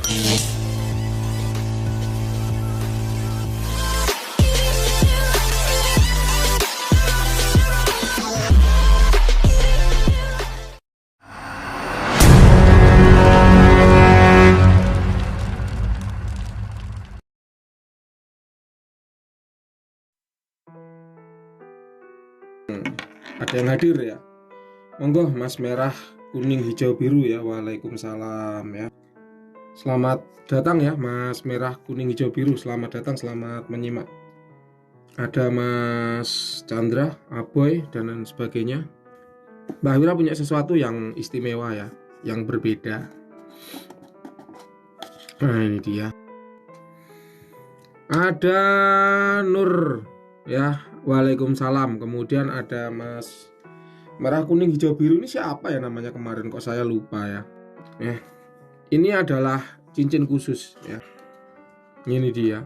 Ada yang hadir ya? Monggo Mas merah, kuning, hijau, biru ya. Waalaikumsalam ya. Selamat datang ya Mas merah, kuning, hijau, biru. Selamat datang, selamat menyimak. Ada Mas Chandra, Aboy, dan lain sebagainya. Mbak Wira punya sesuatu yang istimewa ya, yang berbeda. Nah ini dia. Ada Nur ya, waalaikumsalam. Kemudian ada Mas merah, kuning, hijau, biru. Ini siapa ya namanya kemarin, kok saya lupa ya. Ini adalah cincin khusus ya. Ini dia.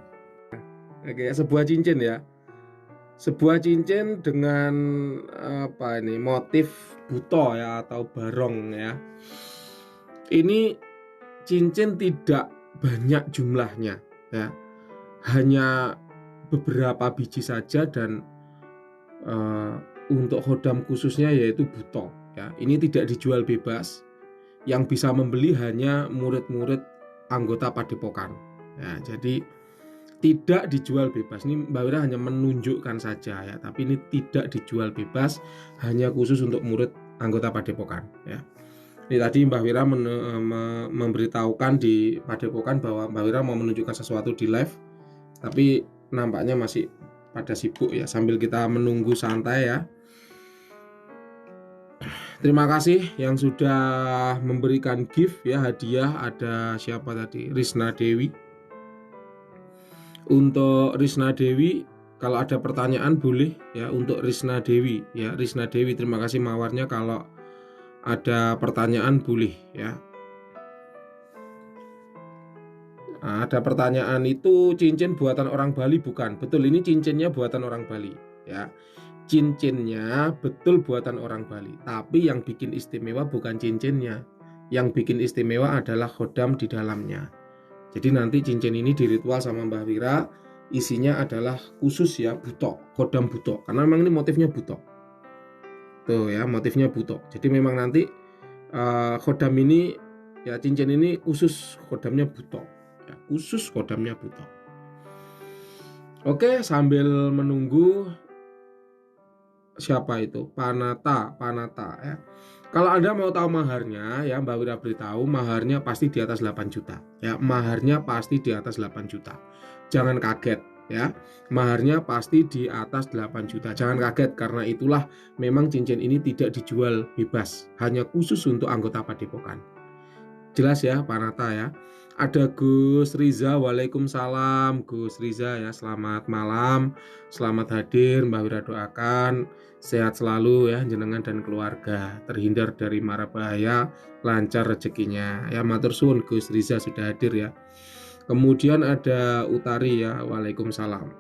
Oke, sebuah cincin ya. Sebuah cincin dengan apa ini, motif buto ya atau barong ya. Ini cincin tidak banyak jumlahnya ya. Hanya beberapa biji saja dan untuk khodam khususnya yaitu buto ya. Ini tidak dijual bebas. Yang bisa membeli hanya murid-murid anggota padepokan ya. Jadi tidak dijual bebas. Ini Mbak Wira hanya menunjukkan saja ya, tapi ini tidak dijual bebas, hanya khusus untuk murid anggota padepokan ya. Ini tadi Mbak Wira memberitahukan di padepokan bahwa Mbak Wira mau menunjukkan sesuatu di live, tapi nampaknya masih pada sibuk ya, sambil kita menunggu santai ya. Terima kasih yang sudah memberikan gift ya, hadiah. Ada siapa tadi? Risna Dewi. Untuk Risna Dewi, kalau ada pertanyaan boleh ya, untuk Risna Dewi ya. Risna Dewi, terima kasih mawarnya. Kalau ada pertanyaan boleh ya. Nah, ada pertanyaan, itu cincin buatan orang Bali bukan? Betul, ini cincinnya buatan orang Bali ya. Cincinnya betul buatan orang Bali, tapi yang bikin istimewa bukan cincinnya. Yang bikin istimewa adalah khodam di dalamnya. Jadi nanti cincin ini diritual sama Mbah Wira, isinya adalah khusus ya buto, khodam buto, karena memang ini motifnya buto. Tuh ya, motifnya buto. Jadi memang nanti khodam ini ya, cincin ini khusus khodamnya buto ya, khusus khodamnya buto. Oke, sambil menunggu siapa itu, Panata ya. Kalau Anda mau tahu maharnya ya, Mbak Wira beritahu, maharnya pasti di atas 8 juta ya. Maharnya pasti di atas 8 juta. Jangan kaget ya. Maharnya pasti di atas 8 juta. Jangan kaget, karena itulah memang cincin ini tidak dijual bebas, hanya khusus untuk anggota padepokan. Jelas ya Panata ya. Ada Gus Riza, waalaikumsalam Gus Riza ya, selamat malam, selamat hadir. Mbak Wira doakan sehat selalu ya jenengan dan keluarga, terhindar dari mara bahaya, lancar rezekinya ya. Matur suwun Gus Riza sudah hadir ya. Kemudian ada Utari ya, waalaikumsalam.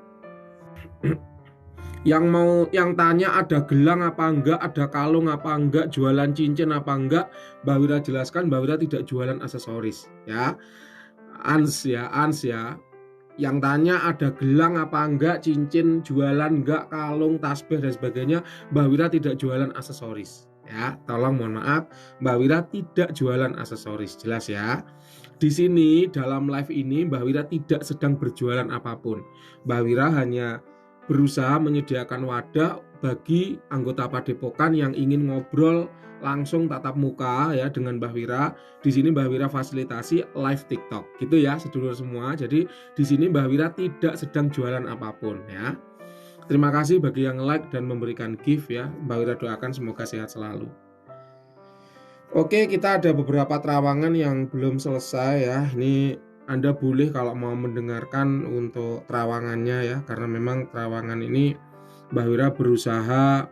Yang tanya ada gelang apa enggak, ada kalung apa enggak, jualan cincin apa enggak, Mbak Wira jelaskan, Mbak Wira tidak jualan aksesoris ya. Ans ya. Yang tanya ada gelang apa enggak, cincin jualan enggak, kalung, tasbih dan sebagainya, Mbak Wira tidak jualan aksesoris ya. Tolong mohon maaf, Mbak Wira tidak jualan aksesoris, jelas ya. Di sini dalam live ini Mbak Wira tidak sedang berjualan apapun. Mbak Wira hanya berusaha menyediakan wadah bagi anggota padepokan yang ingin ngobrol langsung tatap muka ya dengan Mbah Wira. Di sini Mbah Wira fasilitasi live TikTok gitu ya sedulur semua. Jadi di sini Mbah Wira tidak sedang jualan apapun ya. Terima kasih bagi yang like dan memberikan gift ya. Mbah Wira doakan semoga sehat selalu. Oke, kita ada beberapa terawangan yang belum selesai ya. Ini Anda boleh kalau mau mendengarkan untuk terawangannya ya, karena memang terawangan ini Mbah Wira berusaha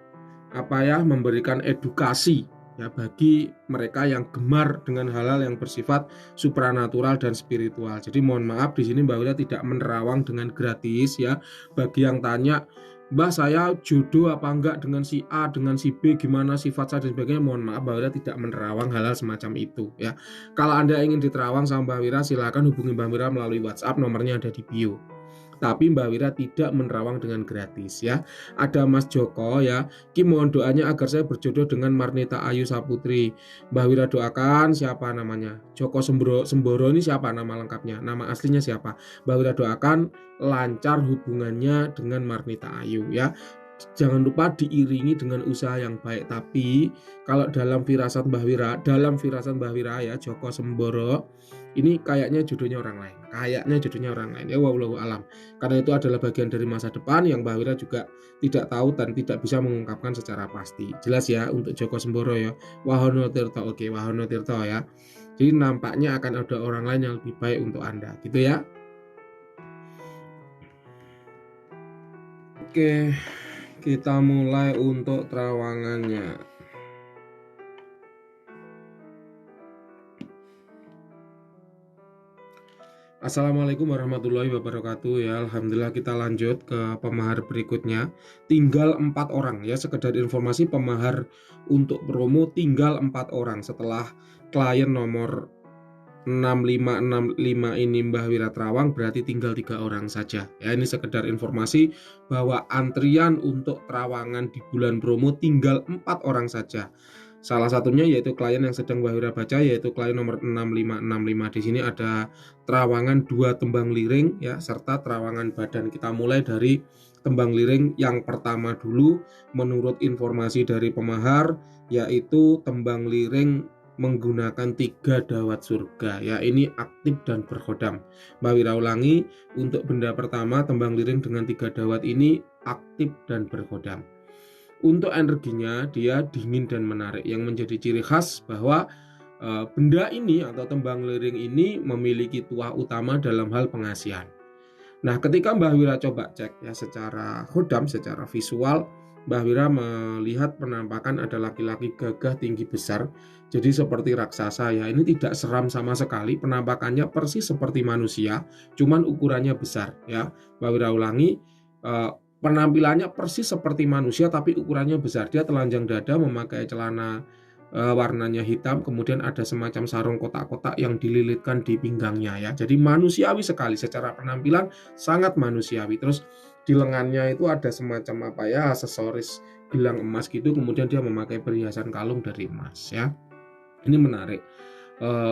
memberikan edukasi ya bagi mereka yang gemar dengan hal-hal yang bersifat supranatural dan spiritual. Jadi mohon maaf, di sini Mbah Wira tidak menerawang dengan gratis ya. Bagi yang tanya Mbah saya jodoh apa enggak dengan si A, dengan si B, gimana sifat saya dan sebagainya, mohon maaf Mbak Wira tidak menerawang hal-hal semacam itu ya. Kalau Anda ingin diterawang sama Mbak Wira, silakan hubungi Mbak Wira melalui WhatsApp, nomornya ada di bio. Tapi Mbak Wira tidak menerawang dengan gratis ya. Ada Mas Joko ya, Ki mohon doanya agar saya berjodoh dengan Marnita Ayu Saputri. Mbak Wira doakan siapa namanya? Joko Semboro ini siapa nama lengkapnya? Nama aslinya siapa? Mbak Wira doakan lancar hubungannya dengan Marnita Ayu ya. Jangan lupa diiringi dengan usaha yang baik. Tapi kalau dalam firasat Mbah Wira ya, Joko Semboro ini kayaknya jodohnya orang lain. Ya wallahu alam. Karena itu adalah bagian dari masa depan yang Mbah Wira juga tidak tahu dan tidak bisa mengungkapkan secara pasti. Jelas ya untuk Joko Semboro ya. Wahono Tirto, oke, Wahono Tirto ya. Jadi nampaknya akan ada orang lain yang lebih baik untuk Anda, gitu ya. Oke, kita mulai untuk terawangannya. Assalamualaikum warahmatullahi wabarakatuh ya. Alhamdulillah kita lanjut ke pemahar berikutnya. Tinggal 4 orang ya. Sekedar informasi, pemahar untuk promo tinggal 4 orang setelah klien nomor 6565 ini Mbah Wira terawang, berarti tinggal 3 orang saja ya. Ini sekedar informasi bahwa antrian untuk terawangan di bulan promo tinggal 4 orang saja. Salah satunya yaitu klien yang sedang Mbah Wira baca, yaitu klien nomor 6565. Di sini ada terawangan 2 tembang liring ya, serta terawangan badan. Kita mulai dari tembang liring yang pertama dulu. Menurut informasi dari pemahar, yaitu tembang liring menggunakan 3 dawat surga ya. Ini aktif dan berkhodam. Mbah Wira ulangi, untuk benda pertama tembang liring dengan 3 dawat ini aktif dan berkhodam. Untuk energinya dia dingin dan menarik, yang menjadi ciri khas bahwa benda ini atau tembang liring ini memiliki tuah utama dalam hal pengasihan. Nah, ketika Mbah Wira coba cek ya secara khodam, secara visual, Mbah Wira melihat penampakan ada laki-laki gagah tinggi besar, jadi seperti raksasa ya. Ini tidak seram sama sekali, penampakannya persis seperti manusia, cuman ukurannya besar ya. Mbah Wira ulangi, penampilannya persis seperti manusia tapi ukurannya besar. Dia telanjang dada, memakai celana warnanya hitam, kemudian ada semacam sarung kotak-kotak yang dililitkan di pinggangnya ya. Jadi manusiawi sekali secara penampilan, sangat manusiawi. Terus di lengannya itu ada semacam apa ya, aksesoris gelang emas gitu, kemudian dia memakai perhiasan kalung dari emas ya. Ini menarik.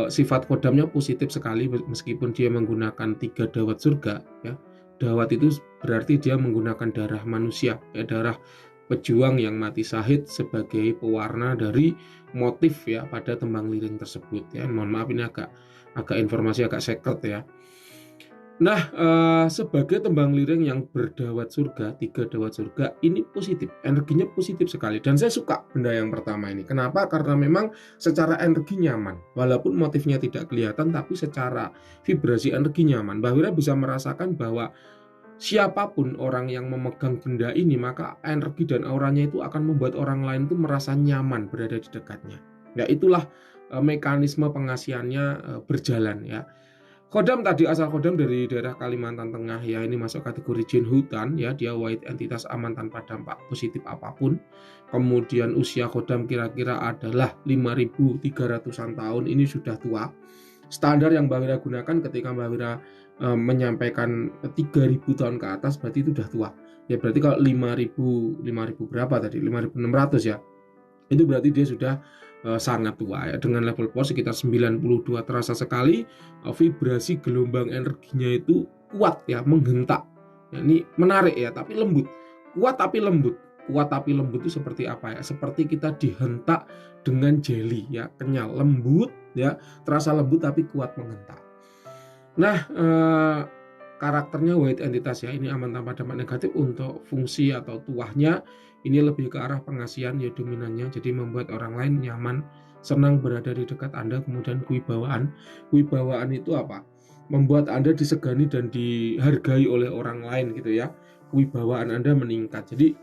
Sifat kodamnya positif sekali meskipun dia menggunakan 3 dawat surga ya. Dawat itu berarti dia menggunakan darah manusia ya, darah pejuang yang mati syahid sebagai pewarna dari motif ya pada tembang liring tersebut ya. Mohon maaf ini agak informasi agak secret ya. Nah, sebagai tembang liring yang berdawat surga, 3 dawat surga, ini positif, energinya positif sekali. Dan saya suka benda yang pertama ini. Kenapa? Karena memang secara energi nyaman. Walaupun motifnya tidak kelihatan, tapi secara vibrasi energi nyaman. Mbah Wira bisa merasakan bahwa siapapun orang yang memegang benda ini, maka energi dan auranya itu akan membuat orang lain itu merasa nyaman berada di dekatnya. Ya, itulah mekanisme pengasihannya berjalan ya. Khodam tadi asal khodam dari daerah Kalimantan Tengah ya, ini masuk kategori jin hutan ya, dia white entitas aman tanpa dampak positif apapun. Kemudian usia khodam kira-kira adalah 5.300-an tahun, ini sudah tua. Standar yang Mbah Wira gunakan ketika Mbah Wira menyampaikan 3.000 tahun ke atas berarti itu sudah tua. Ya berarti kalau 5.000 berapa tadi? 5.600 ya. Itu berarti dia sudah sangat tua ya, dengan level power sekitar 92. Terasa sekali vibrasi gelombang energinya itu kuat ya, menghentak ya, ini menarik ya, tapi lembut, kuat tapi lembut. Kuat tapi lembut itu seperti apa ya, seperti kita dihentak dengan jelly ya, kenyal, lembut ya, terasa lembut tapi kuat menghentak. Nah, karakternya white entitas ya, ini aman tanpa dampak negatif. Untuk fungsi atau tuahnya ini lebih ke arah pengasihan ya, dominannya, jadi membuat orang lain nyaman, senang berada di dekat Anda. Kemudian kewibawaan itu apa? Membuat Anda disegani dan dihargai oleh orang lain gitu ya. Kewibawaan Anda meningkat. Jadi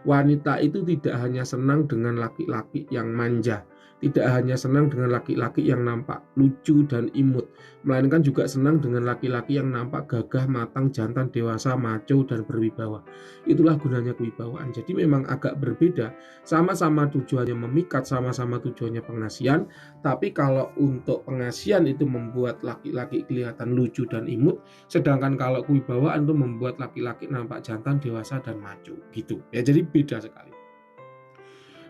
wanita itu tidak hanya senang dengan laki-laki yang manja, tidak hanya senang dengan laki-laki yang nampak lucu dan imut, melainkan juga senang dengan laki-laki yang nampak gagah, matang, jantan, dewasa, maco, dan berwibawa. Itulah gunanya kewibawaan. Jadi memang agak berbeda, sama-sama tujuannya memikat, sama-sama tujuannya pengasihan, tapi kalau untuk pengasihan itu membuat laki-laki kelihatan lucu dan imut, sedangkan kalau kewibawaan itu membuat laki-laki nampak jantan, dewasa, dan maco gitu ya. Jadi beda sekali.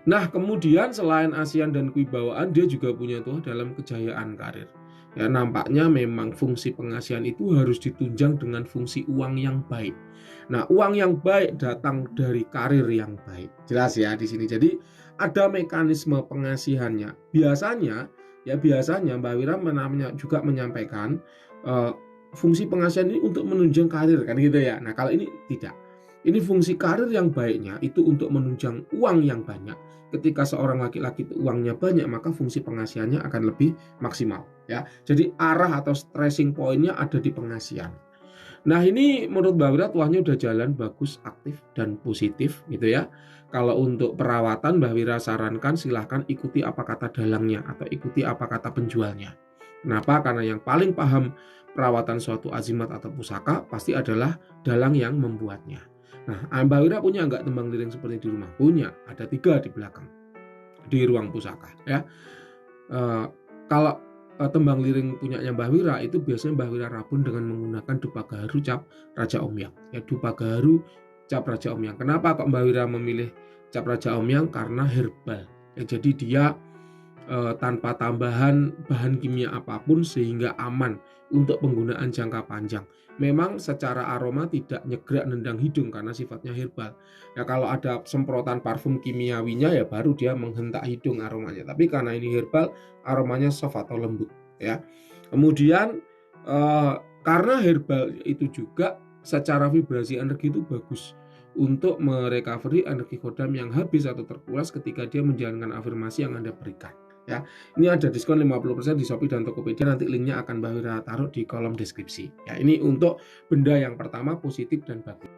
Nah, kemudian selain ASEAN dan kewibawaan, dia juga punya tuh dalam kejayaan karir. Ya, nampaknya memang fungsi pengasihan itu harus ditunjang dengan fungsi uang yang baik. Nah, uang yang baik datang dari karir yang baik. Jelas ya di sini. Jadi ada mekanisme pengasihannya. Biasanya Mbak Wira juga menyampaikan fungsi pengasihan ini untuk menunjang karir kan gitu ya. Nah, kalau ini tidak. Ini fungsi karir yang baiknya itu untuk menunjang uang yang banyak. Ketika seorang laki-laki itu uangnya banyak, maka fungsi pengasihannya akan lebih maksimal ya. Jadi arah atau stressing pointnya ada di pengasihan. Nah, ini menurut Mbak Wira tuahnya udah jalan bagus, aktif dan positif gitu ya. Kalau untuk perawatan Mbak Wira sarankan silahkan ikuti apa kata dalangnya atau ikuti apa kata penjualnya. Kenapa? Karena yang paling paham perawatan suatu azimat atau pusaka pasti adalah dalang yang membuatnya. Nah, Mbak Wira punya nggak tembang liring seperti di rumah? Punya, ada 3 di belakang di ruang pusaka ya. Kalau tembang liring punyanya Mbah Wira itu biasanya Mbah Wira rabun dengan menggunakan dupa gaharu cap Raja Omyang. Ya, dupa gaharu cap Raja Omyang. Kenapa kok Mbah Wira memilih cap Raja Omyang? Karena herbal. Ya, jadi dia tanpa tambahan bahan kimia apapun sehingga aman untuk penggunaan jangka panjang. Memang secara aroma tidak nyegrak nendang hidung karena sifatnya herbal. Ya, kalau ada semprotan parfum kimiawinya ya baru dia menghentak hidung aromanya. Tapi karena ini herbal, aromanya soft atau lembut ya. Kemudian karena herbal itu juga secara vibrasi energi itu bagus untuk merecovery energi kodam yang habis atau terkuras ketika dia menjalankan afirmasi yang Anda berikan. Ya, ini ada diskon 50% di Shopee dan Tokopedia, nanti linknya akan Mbak Wira taruh di kolom deskripsi. Ya, ini untuk benda yang pertama positif dan bagus.